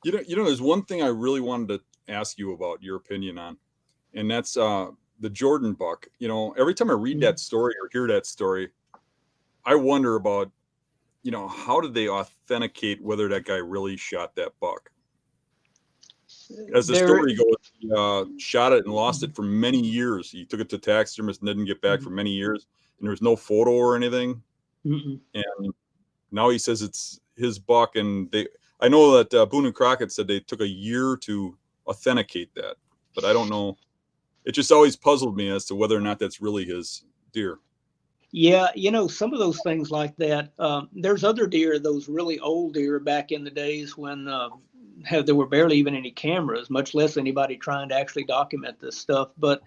There's one thing I really wanted to ask you about your opinion on, and that's the Jordan buck. Every time I read that story or hear that story, I wonder about, how did they authenticate whether that guy really shot that buck? As the There, story goes, he shot it and lost it for many years. He took it to taxidermist and didn't get back for many years, and there was no photo or anything. And now he says it's his buck, and I know that Boone and Crockett said they took a year to authenticate that, but I don't know. It just always puzzled me as to whether or not that's really his deer. yeah, some of those things like that. There's other deer, those really old deer back in the days when there were barely even any cameras, much less anybody trying to actually document this stuff. But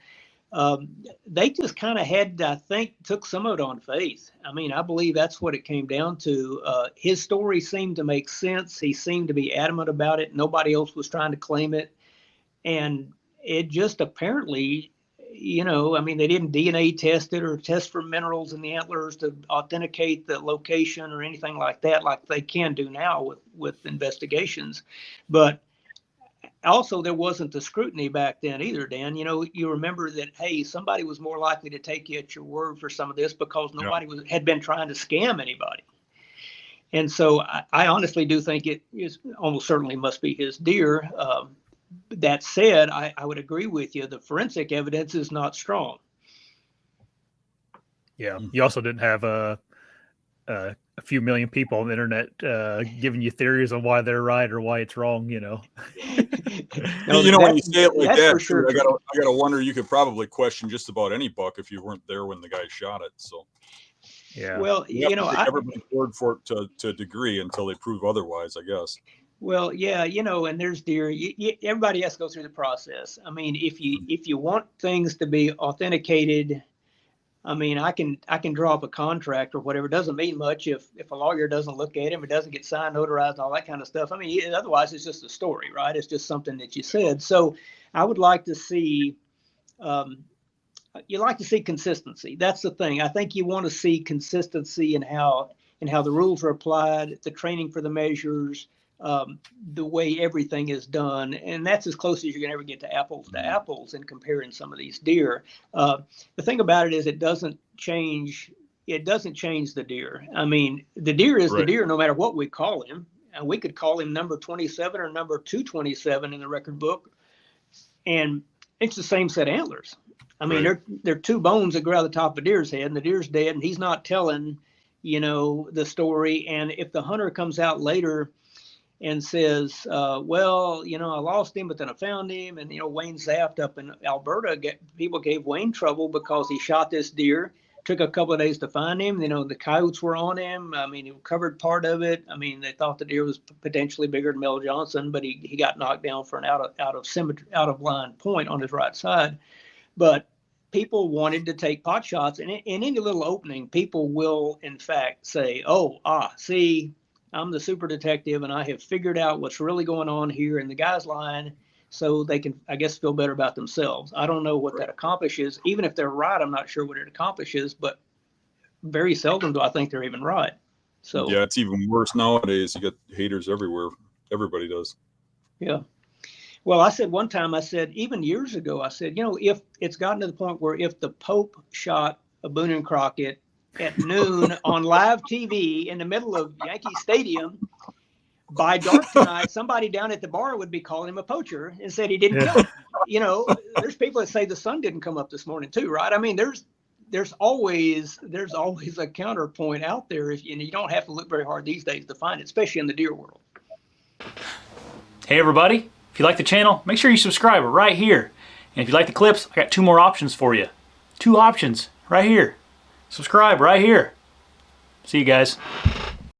they just kind of took some of it on faith. I mean, I believe that's what it came down to. His story seemed to make sense. He seemed to be adamant about it. Nobody else was trying to claim it. And it just apparently, I mean, they didn't DNA test it or test for minerals in the antlers to authenticate the location or anything like that, like they can do now with investigations. But also, there wasn't the scrutiny back then either, Dan. You remember that, hey, somebody was more likely to take you at your word for some of this because nobody had been trying to scam anybody. And so I honestly do think it is almost certainly must be his deer. That said, I would agree with you. The forensic evidence is not strong. Yeah. You also didn't have a few million people on the internet giving you theories on why they're right or why it's wrong, No, when you say it like that, sure. I gotta wonder. You could probably question just about any buck if you weren't there when the guy shot it. So, yeah. Well, everybody's word for it to a degree until they prove otherwise, I guess. Well, yeah, and there's deer. Everybody has to go through the process. I mean, if you want things to be authenticated, I mean, I can draw up a contract or whatever. It doesn't mean much if a lawyer doesn't look at him, it doesn't get signed, notarized, and all that kind of stuff. I mean, otherwise it's just a story, right? It's just something that you said. So I would like to see, you like to see consistency. That's the thing. I think you want to see consistency in how the rules are applied, the training for the measures, the way everything is done, and that's as close as you're going to ever get to apples in comparing some of these deer. The thing about it is it doesn't change the deer. I mean, the deer is the deer no matter what we call him. And we could call him number 27 or number 227 in the record book, and it's the same set of antlers. I mean, they're two bones that grow out of the top of a deer's head, and the deer's dead, and he's not telling, the story. And if the hunter comes out later and says, well, I lost him, but then I found him. And, Wayne Zaft up in Alberta, people gave Wayne trouble because he shot this deer, took a couple of days to find him. The coyotes were on him. I mean, he covered part of it. I mean, they thought the deer was potentially bigger than Mel Johnson, but he got knocked down for an out of line point on his right side. But people wanted to take pot shots. And in any little opening, people will, in fact, say, see, I'm the super detective and I have figured out what's really going on here, and the guy's lying, so they can, I guess, feel better about themselves. I don't know what that accomplishes. Even if they're right, I'm not sure what it accomplishes, but very seldom do I think they're even right. So yeah, it's even worse nowadays. You got haters everywhere. Everybody does. Yeah. Well, I said one time, even years ago, if it's gotten to the point where if the Pope shot a Boone and Crockett at noon on live TV in the middle of Yankee Stadium, by dark tonight, somebody down at the bar would be calling him a poacher and said he didn't kill him. There's people that say the sun didn't come up this morning too, right? I mean, there's always a counterpoint out there, and you don't have to look very hard these days to find it, especially in the deer world. Hey everybody, if you like the channel, make sure you subscribe right here. And if you like the clips, I got 2 more options for you. 2 options right here. Subscribe right here. See you guys.